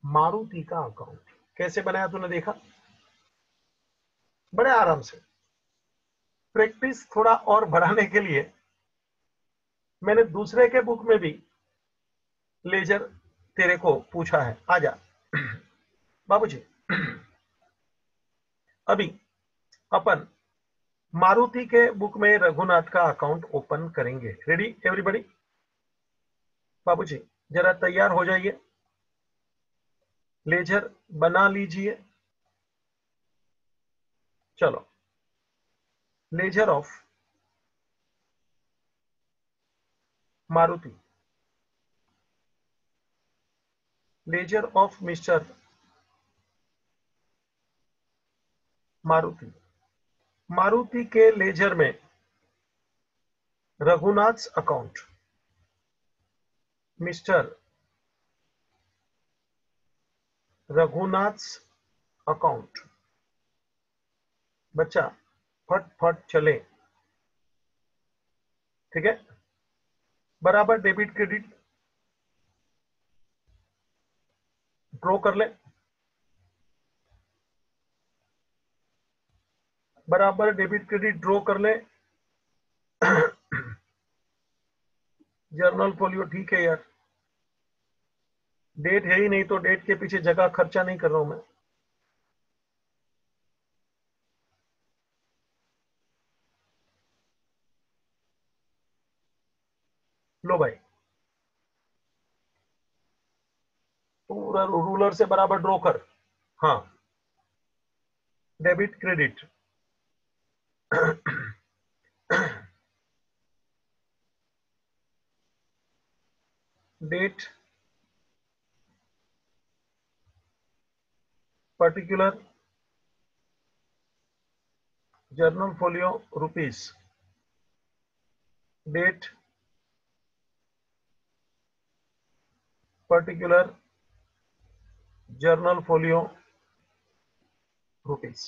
मारुति का अकाउंट। कैसे बनाया तूने देखा, बड़े आराम से। प्रैक्टिस थोड़ा और बढ़ाने के लिए मैंने दूसरे के बुक में भी लेजर तेरे को पूछा है, आजा। बाबूजी, अभी अपन मारुति के बुक में रघुनाथ का अकाउंट ओपन करेंगे। Ready everybody? बाबूजी जरा तैयार हो जाइए, लेजर बना लीजिए। चलो, laser of Maruti, laser of mister Maruti. Maruti के लेजर में Raghunath account, mister Raghunath account. बच्चा फट फट चले, ठीक है, बराबर डेबिट क्रेडिट ड्रॉ कर ले, बराबर डेबिट क्रेडिट ड्रॉ कर ले। जर्नल फोलियो ठीक है यार, डेट है ही नहीं तो डेट के पीछे जगह खर्चा नहीं कर रहा हूं मैं। लो भाई, पूरा रूलर से बराबर ड्रॉ कर। हाँ, debit credit date particular journal folio rupees, date particular journal folio rupees.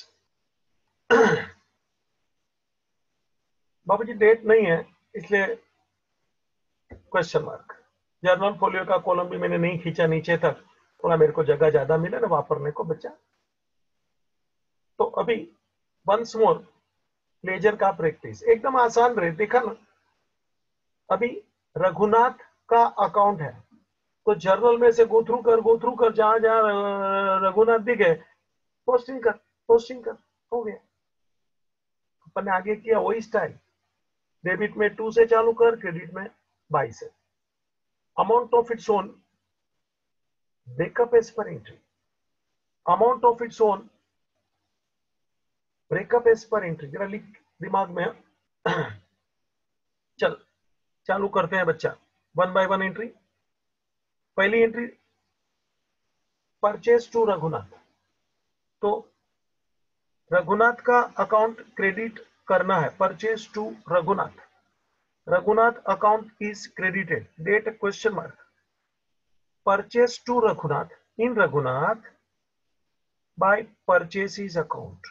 बाबूजी डेट नहीं है इसलिए क्वेश्चन मार्क। जर्नल फोलियो का कॉलम भी मैंने नहीं खींचा नीचे तक, थोड़ा मेरे को जगह ज्यादा मिले ना वापरने को बच्चा। तो अभी वंस मोर लेजर का प्रैक्टिस एकदम आसान रहे, देखा ना। अभी रघुनाथ का अकाउंट है तो जर्नल में से गो थ्रू कर जहां जहां रघुनाथ दिखे पोस्टिंग कर, पोस्टिंग कर, हो गया। अपन ने आगे किया वही स्टाइल, डेबिट में 2 से चालू कर, क्रेडिट में 22 से। Amount of its own breakup as per entry, amount of its own breakup as per entry, जरा लिख दिमाग में। चल चालू करते हैं बच्चा, वन बाय वन एंट्री। पहली एंट्री परचेज टू रघुनाथ, तो रघुनाथ का अकाउंट क्रेडिट करना है, purchase to Raghunath, Raghunath account is credited, date question mark, purchase to Raghunath in Raghunath by purchases account,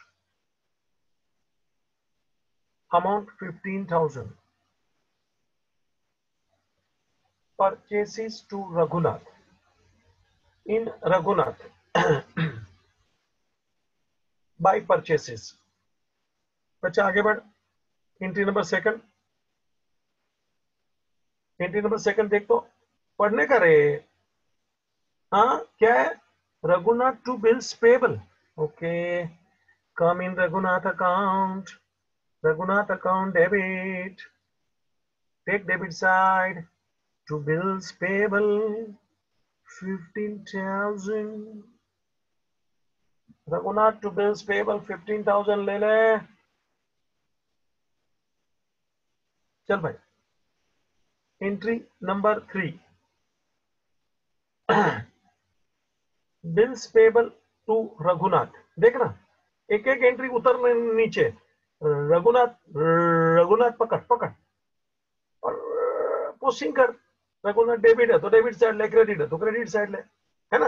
amount 15,000, purchases to Raghunath in Raghunath by purchases. बच्चा आगे बढ़, entry number second, entry number second देख तो, पढ़ने का रे। हाँ क्या है, Raghunath to bills payable, okay, come in Raghunath account, Raghunath account debit, take debit side to bills payable 15,000, Raghunath to bills payable 15,000 ले ले। चल भाई, entry number 3, bills payable to Raghunath, देखना एक एक एंट्री उतर नीचे, रघुनाथ, रघुनाथ पकड़ पकड़ और पोस्टिंग कर। रघुनाथ डेबिट है तो डेबिट साइड ले, क्रेडिट है तो क्रेडिट साइड ले, है ना।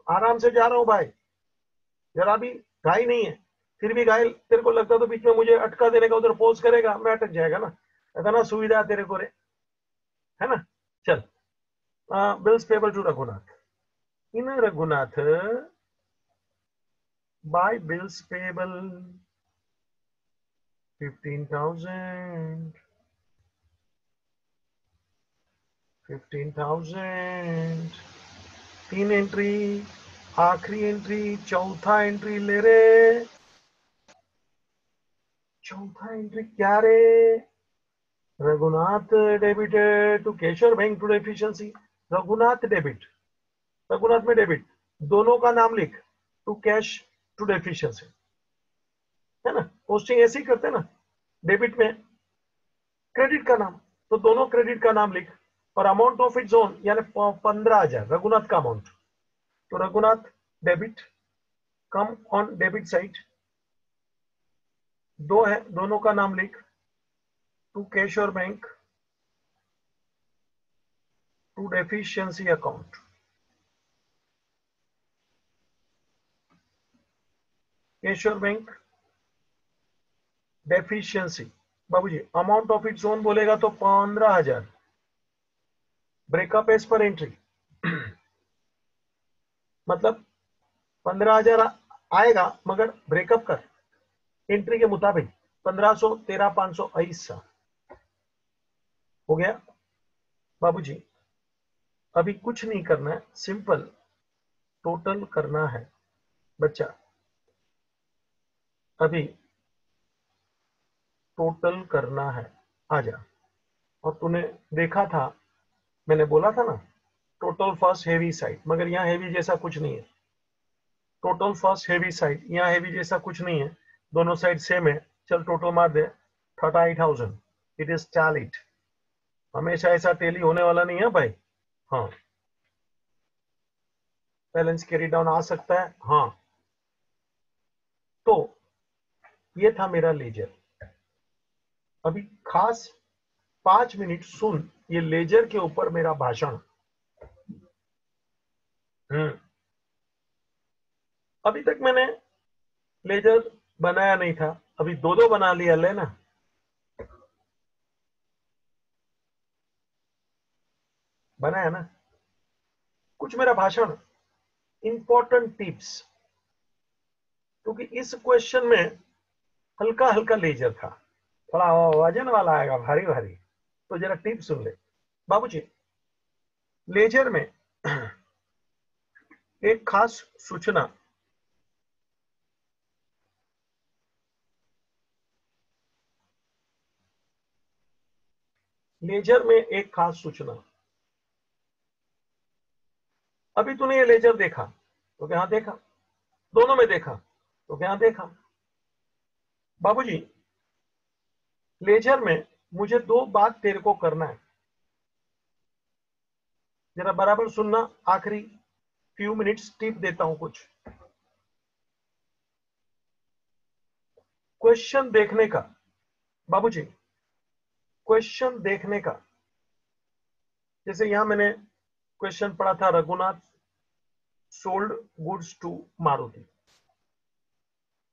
आराम से जा रहा हूं भाई, जरा भी घाई नहीं है। फिर भी घायल तेरे को लगता तो बीच में मुझे अटका देने का, उधर पोज करेगा मैं अटक जाएगा ना, इतना सुविधा तेरे को रे, है ना। चल, bills payable to Raghunath in Raghunath by bills payable 15,000, 15,000, 3 entry, आखिरी एंट्री चौथा एंट्री ले रे, चौथा एंट्री क्या रे, Raghunath debited to cash or bank to deficiency, Raghunath debit, Raghunath में डेबिट, दोनों का नाम लिख, टू कैश टू डेफिशिएंसी, है ना। पोस्टिंग ऐसे ही करते ना, डेबिट में क्रेडिट का नाम, तो दोनों क्रेडिट का नाम लिख, और अमाउंट ऑफ इट्स ओन यानी 15,000 रघुनाथ का अमाउंट, तो Raghunath debit come on debit side, दो है दोनों का नाम लिख, टू कैश और bank to deficiency account, cash और बैंक डेफिशिएंसी, बाबूजी अमाउंट ऑफ इट्स ओन बोलेगा तो 15,000, ब्रेकअप एज पर एंट्री मतलब 15,000 आएगा मगर ब्रेकअप कर एंट्री के मुताबिक 1500, 13,500 ऐसा हो गया। बाबूजी अभी कुछ नहीं करना है, सिंपल टोटल करना है बच्चा। अभी टोटल करना है, आजा। और तूने देखा था, मैंने बोला था ना टोटल फर्स्ट हेवी साइड, मगर यहाँ हेवी जैसा कुछ नहीं है। टोटल फर्स्ट हेवी साइड, यहाँ हेवी जैसा कुछ नहीं है, दोनों साइड सेम है। चल टोटल मार दे 38,000, इट इज टैलिड। हमेशा ऐसा टेली होने वाला नहीं है भाई। हाँ बैलेंस कैरी डाउन आ सकता है, हाँ। तो ये था मेरा लेजर। अभी खास 5 मिनट सुन ये लेजर के ऊपर मेरा भाषण। अभी तक मैंने लेजर बनाया नहीं था, अभी दो दो बना लिया लेना। बनाया ना कुछ मेरा भाषण, इंपॉर्टेंट टिप्स, क्योंकि इस क्वेश्चन में हल्का हल्का लेजर था, थोड़ा वजन वाला आएगा भारी भारी, तो जरा टिप सुन ले बाबूजी। लेजर में एक खास सूचना, लेजर में एक खास सूचना। अभी तूने ये लेजर देखा तो क्या देखा, दोनों में देखा तो क्या देखा बाबूजी। लेजर में मुझे दो बात तेरे को करना है, जरा बराबर सुनना। आखिरी फ्यू मिनट्स टिप देता हूं कुछ। क्वेश्चन देखने का बाबूजी, क्वेश्चन देखने का, जैसे यहां मैंने क्वेश्चन पढ़ा था, Raghunath sold goods to Maruti.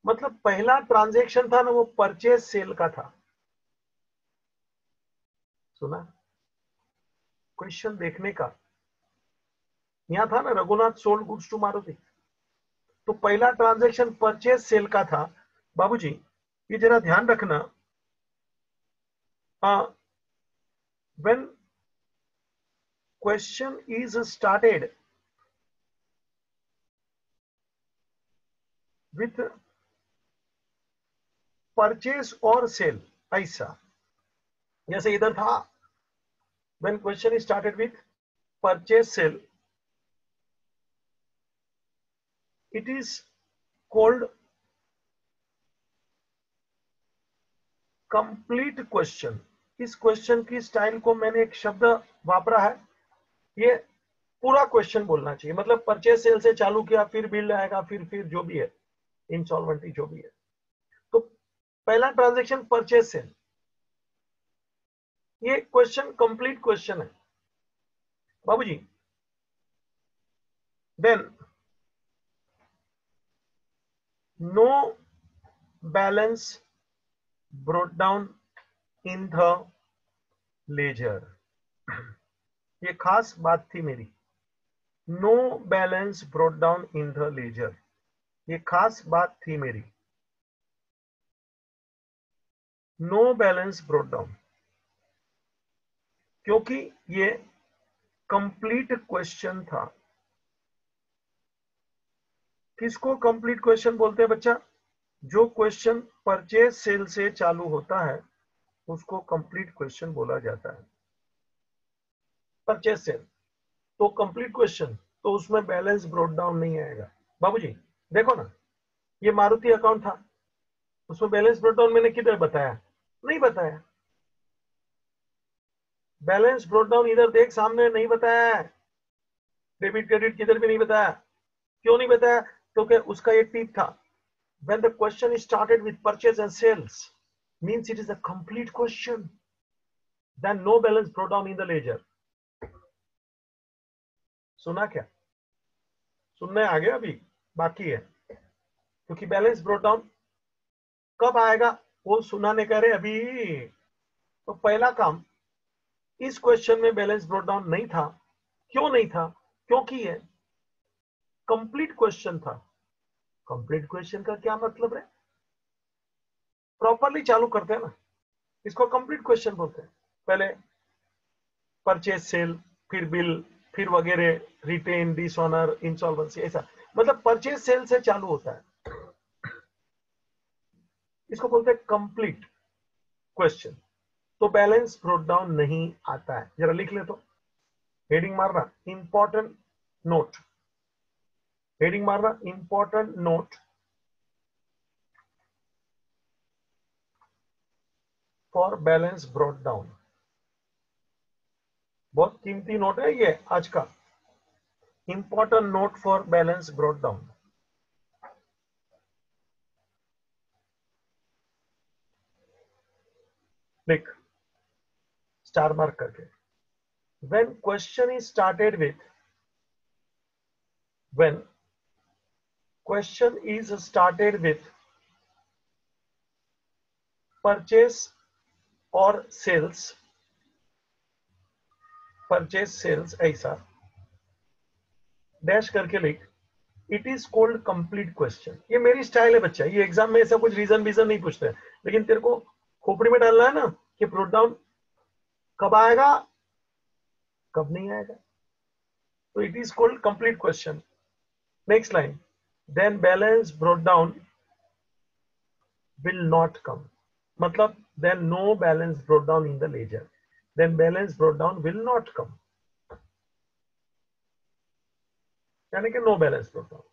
मतलब पहला ट्रांजैक्शन था ना वो परचेज सेल का था, सुना। क्वेश्चन देखने का यहां था ना, Raghunath sold goods to Maruti, तो पहला ट्रांजैक्शन परचेज सेल का था बाबूजी। ये जरा ध्यान रखना, when question is started with purchase और सेल, ऐसा जैसे इधर था, when question is started with purchase sale, it is called complete question. इस क्वेश्चन की स्टाइल को मैंने एक शब्द वापरा है, ये पूरा क्वेश्चन बोलना चाहिए। मतलब परचेज सेल से चालू किया, फिर बिल आएगा, फिर जो भी है इंसॉल्वेंटी जो भी है, तो पहला ट्रांजैक्शन परचेज सेल, ये क्वेश्चन कंप्लीट क्वेश्चन है बाबूजी। Then no balance brought down in the ledger, ये खास बात थी मेरी। No balance brought down in the ledger, ये खास बात थी मेरी। नो बैलेंस ब्रोट डाउन, क्योंकि ये कंप्लीट क्वेश्चन था। किसको कंप्लीट क्वेश्चन बोलते हैं बच्चा? जो क्वेश्चन परचेज सेल से चालू होता है उसको कंप्लीट क्वेश्चन बोला जाता है। परचेज सेल तो कंप्लीट क्वेश्चन, तो उसमें बैलेंस ब्रोट डाउन नहीं आएगा बाबूजी। देखो ना, ये मारुति अकाउंट था, उसमें बैलेंस ब्रोट डाउन मैंने किधर बताया? नहीं बताया। बैलेंस ब्रोट डाउन इधर देख सामने नहीं बताया है, डेबिट क्रेडिट किधर भी नहीं बताया। क्यों नहीं बताया? क्योंकि उसका एक टिप था, when the question is started with purchase and sales means it is a complete question, then no balance brought down in the ledger। सुना क्या? सुनने आ गया? अभी बाकी है, क्योंकि बैलेंस ब्रोट डाउन कब आएगा? वो सुनाने कह रहे अभी। तो पहला काम, इस क्वेश्चन में बैलेंस ब्रॉट डाउन नहीं था। क्यों नहीं था? क्योंकि ये कंप्लीट क्वेश्चन था। कंप्लीट क्वेश्चन का क्या मतलब है? प्रॉपरली चालू करते हैं ना, इसको कंप्लीट क्वेश्चन बोलते हैं। पहले परचेज सेल, फिर बिल, फिर वगैरह, रिटेन, डिसऑनर, इंसॉल्वेंसी, ऐसा मतलब परचेज सेल से चालू होता है। इसको बोलते हैं कंप्लीट क्वेश्चन। तो बैलेंस ब्रॉट डाउन नहीं आता है। जरा लिख ले तो, हेडिंग मारना इंपॉर्टेंट नोट, हेडिंग मारना important note for balance brought down. बहुत कीमती नोट है ये आज का, important note for balance brought down. लिख स्टार मार्क करके। when question is started with when question is started with purchase or sales, purchase sales ऐसा डैश करके लिख, it is called complete question. ये मेरी स्टाइल है बच्चा, ये एग्जाम में ऐसा कुछ रीजन वीजन नहीं पूछते, लेकिन तेरे को खोपड़ी में डालना है ना कि ब्रॉट डाउन कब आएगा कब नहीं आएगा। तो it is called complete question. Next line, then balance brought down will not come, मतलब then no balance brought down in the ledger, then balance brought down will not come, यानी कि no balance brought down।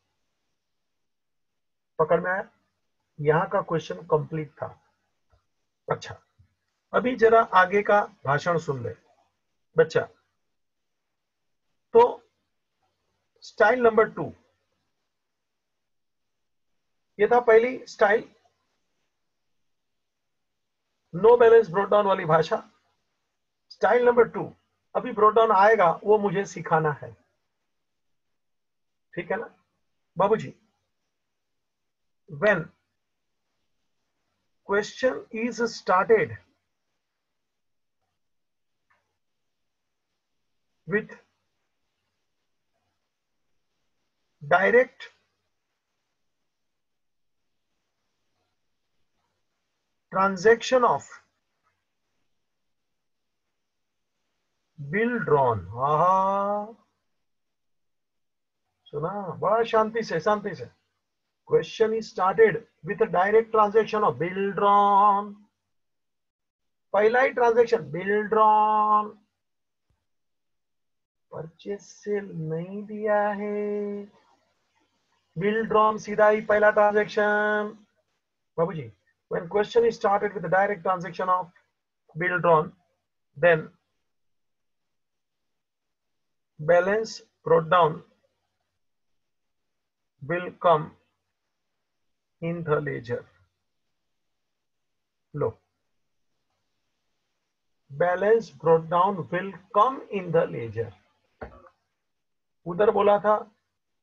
पकड़ में आया? यहां का question complete था। अच्छा, अभी जरा आगे का भाषण सुन ले बच्चा। तो स्टाइल नंबर 2, ये था पहली style, no balance brought down वाली भाषा। स्टाइल नंबर 2, अभी ब्रोट डाउन आएगा वो मुझे सिखाना है, ठीक है ना बाबूजी। when question is started with direct transaction of bill drawn, हाँ सुना, बड़ा शांति से शांति से। Question is started with direct transaction of bill drawn, पहला ही transaction bill drawn, purchase sale नहीं दिया है, बिल ड्रॉन सीधा ही पहला ट्रांजेक्शन। बाबूजी, when question is started with the direct transaction of bill drawn, then balance brought down will come in the ledger। लो, balance brought down will come in the ledger, उधर बोला था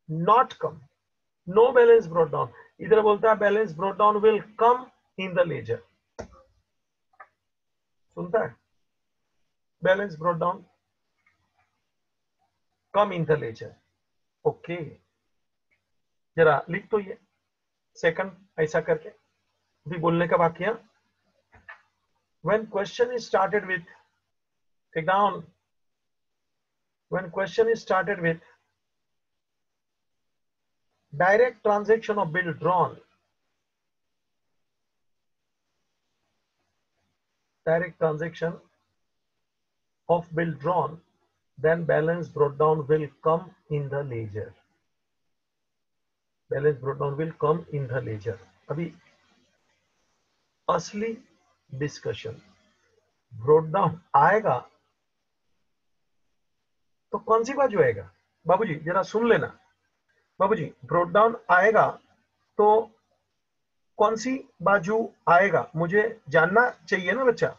not come, no balance brought down, इधर बोलता है balance brought down will come in the ledger. सुनता है? Balance brought down come in the ledger, okay. जरा लिख तो ये सेकंड ऐसा करके, भी बोलने का बाकी है। when question is started with, take down, when question is started with direct transaction of bill drawn, direct transaction of bill drawn, then balance brought down will come in the ledger, balance brought down will come in the ledger। अभी असली discussion, brought down आएगा तो कौन सी बाजू आएगा बाबूजी, जरा सुन लेना बाबूजी। ब्रोट डाउन आएगा तो कौन सी बाजू आएगा मुझे जानना चाहिए ना बच्चा।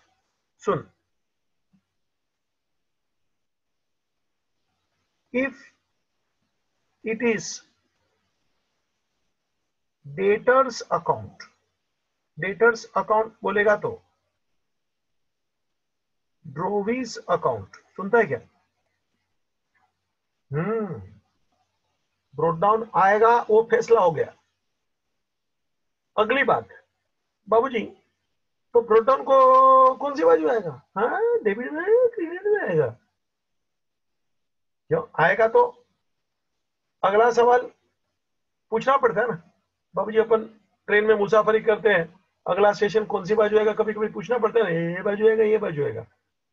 सुन, if it is debtors account, debtors account बोलेगा तो ड्रोवीज अकाउंट सुनता है क्या? ब्रोट डाउन आएगा, वो फैसला हो गया। अगली बात, बाबूजी तो ब्रोट डाउन को कौन सी बाजू आएगा? हाँ, डेबिट में आएगा, क्रेडिट में आएगा? क्यों आएगा? तो अगला सवाल पूछना पड़ता है ना बाबूजी। अपन ट्रेन में मुसाफरी करते हैं, अगला स्टेशन कौन सी बाजू आएगा, कभी कभी पूछना पड़ता है ना, ये बाजू आएगा ये बाजू आएगा।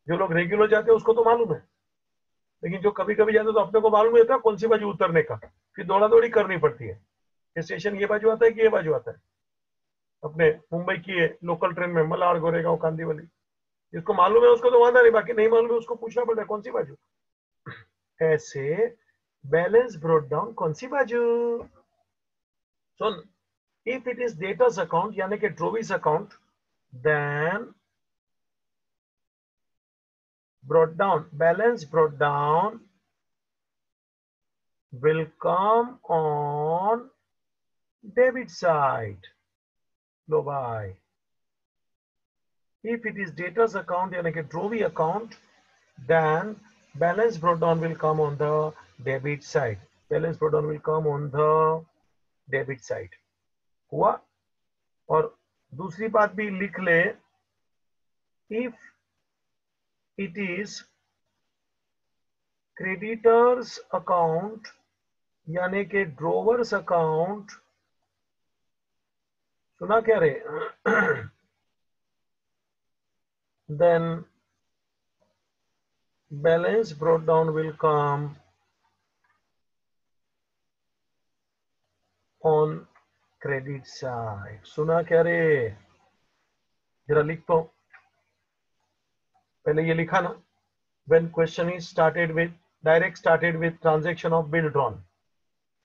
जो लोग रेगुलर जाते हैं उसको तो मालूम है, लेकिन जो कभी कभी जाते तो अपने को मालूम नहीं होता कौन सी बाजू उतरने का, फिर दौड़ा दौड़ी करनी पड़ती है कि स्टेशन ये बाजू आता है कि ये बाजू आता है। अपने मुंबई की लोकल ट्रेन में मलाड, गोरेगांव, कांदीवली, जिसको मालूम है उसको तो वादा नहीं, बाकी नहीं मालूम है उसको पूछना पड़ता है कौन सी बाजू। ऐसे बैलेंस ब्रोट डाउन कौन सी बाजू? सुन, if it is debtors account यानी कि drawees account, then brought down, balance brought down will come on debit side. लो भाई, if it is debtors account यानी कि ड्रोवी account, then balance brought down will come on the debit side. Balance brought down will come on the debit side. हुआ? और दूसरी बात भी लिख ले, if it is creditors account यानी कि ड्रोवर्स अकाउंट, सुना क्या रे? then balance brought down will come on credit side. सुना क्या रे? जरा लिख तो, पहले ये लिखा ना, when question is started with direct started with transaction of bill drawn,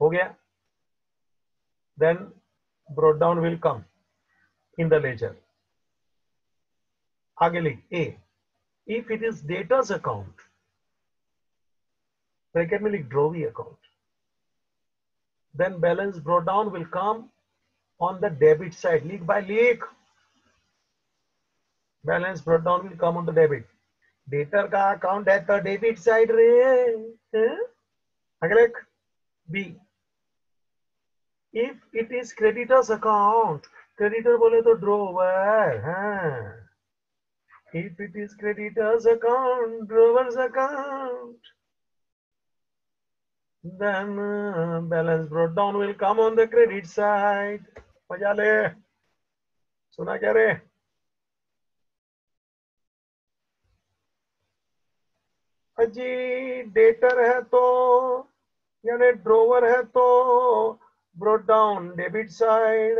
हो गया, then brought down will come in the ledger. आगे लिख A, if it is debtors account, bracket में लिख ड्रोवी account, then balance brought down will come on the debit side. लिख भाई लिख, balance brought down will come on the debit. Debtor का account है तो डेबिट साइड रे। अगले बी, if it is creditors account, creditor बोले तो ड्रोवर, हाँ, if it is creditors account, drawers account, then balance brought down will come on the credit side. मजा ले, सुना क्या रे? अजी डेटर है तो यानी ड्रोवर है तो brought down debit side,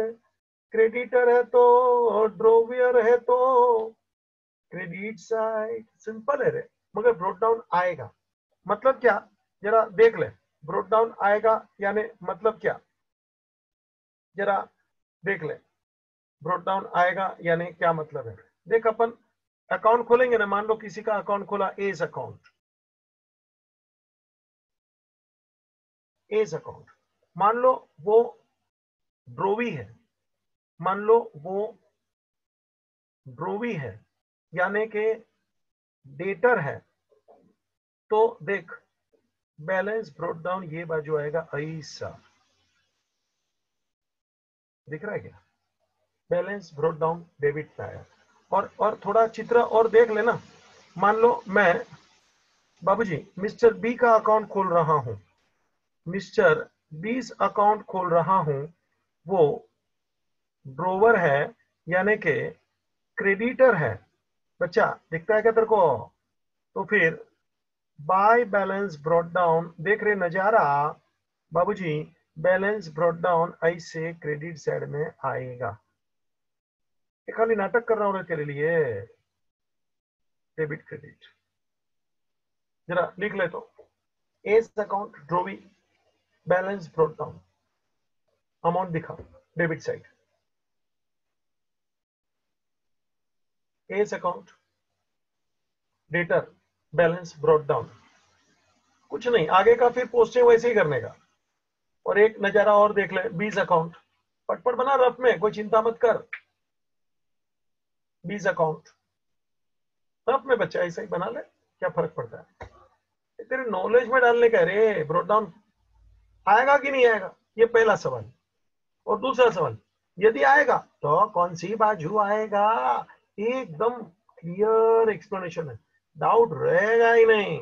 creditor है तो ड्रोवियर है तो क्रेडिट साइड। सिंपल है रे, मगर ब्रोट डाउन आएगा मतलब क्या, जरा देख ले। ब्रोट डाउन आएगा यानी मतलब क्या, जरा देख ले। ब्रोट डाउन आएगा यानी क्या मतलब है? देख, अपन अकाउंट खोलेंगे ना, मान लो किसी का अकाउंट खोला, एस अकाउंट, एस अकाउंट, मान लो वो ड्रोवी है, मान लो वो ड्रोवी है यानी कि डेटर है, तो देख बैलेंस ब्रोट डाउन ये बाजू आएगा ऐसा, दिख रहा है क्या? बैलेंस ब्रोट डाउन डेबिट पे आया। और थोड़ा चित्र और देख लेना, मान लो मैं बाबूजी मिस्टर बी का अकाउंट खोल रहा हूं, मिस्टर बी अकाउंट खोल रहा हूं, वो ड्रोवर है यानी कि क्रेडिटर है। बच्चा दिखता है क्या तेरे को? तो फिर बाय बैलेंस ब्रॉट डाउन, देख रहे नजारा बाबूजी, बैलेंस ब्रॉट डाउन ऐसे क्रेडिट साइड में आएगा। ये खाली नाटक कर रहा हूं तेरे लिए, डेबिट क्रेडिट। जरा लिख ले तो, as account drawee, balance brought down, amount दिखा debit side, as account debtor, balance brought down, कुछ नहीं आगे का, फिर पोस्टिंग वैसे ही करने का। और एक नजारा और देख ले, बीस अकाउंट, पटपट बना रफ में, कोई चिंता मत कर। बीज अकाउंट, अपने बच्चा ऐसा ही बना ले, क्या फर्क पड़ता है, तेरे नॉलेज में डालने का। रे ब्रोट डाउन आएगा कि नहीं आएगा, ये पहला सवाल। और दूसरा सवाल, यदि आएगा तो कौन सी बाजू आएगा, एकदम क्लियर एक्सप्लेनेशन है, डाउट रहेगा ही नहीं,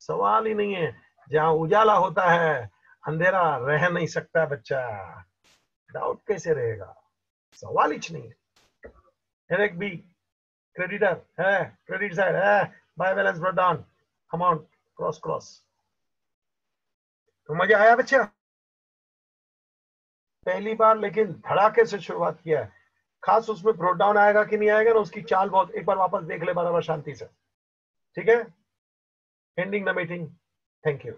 सवाल ही नहीं है। जहां उजाला होता है अंधेरा रह नहीं सकता बच्चा, डाउट कैसे रहेगा, सवाल ही नहीं है। एक बी क्रेडिटर है, क्रेडिट साइड है, by balance brought down, amount cross cross. तो मजा आया बच्चा, पहली बार लेकिन धड़ाके से शुरुआत किया है। खास उसमें ब्रोट डाउन आएगा कि नहीं आएगा ना, उसकी चाल बहुत, एक बार वापस देख ले बराबर शांति से, ठीक है। Ending the meeting, thank you.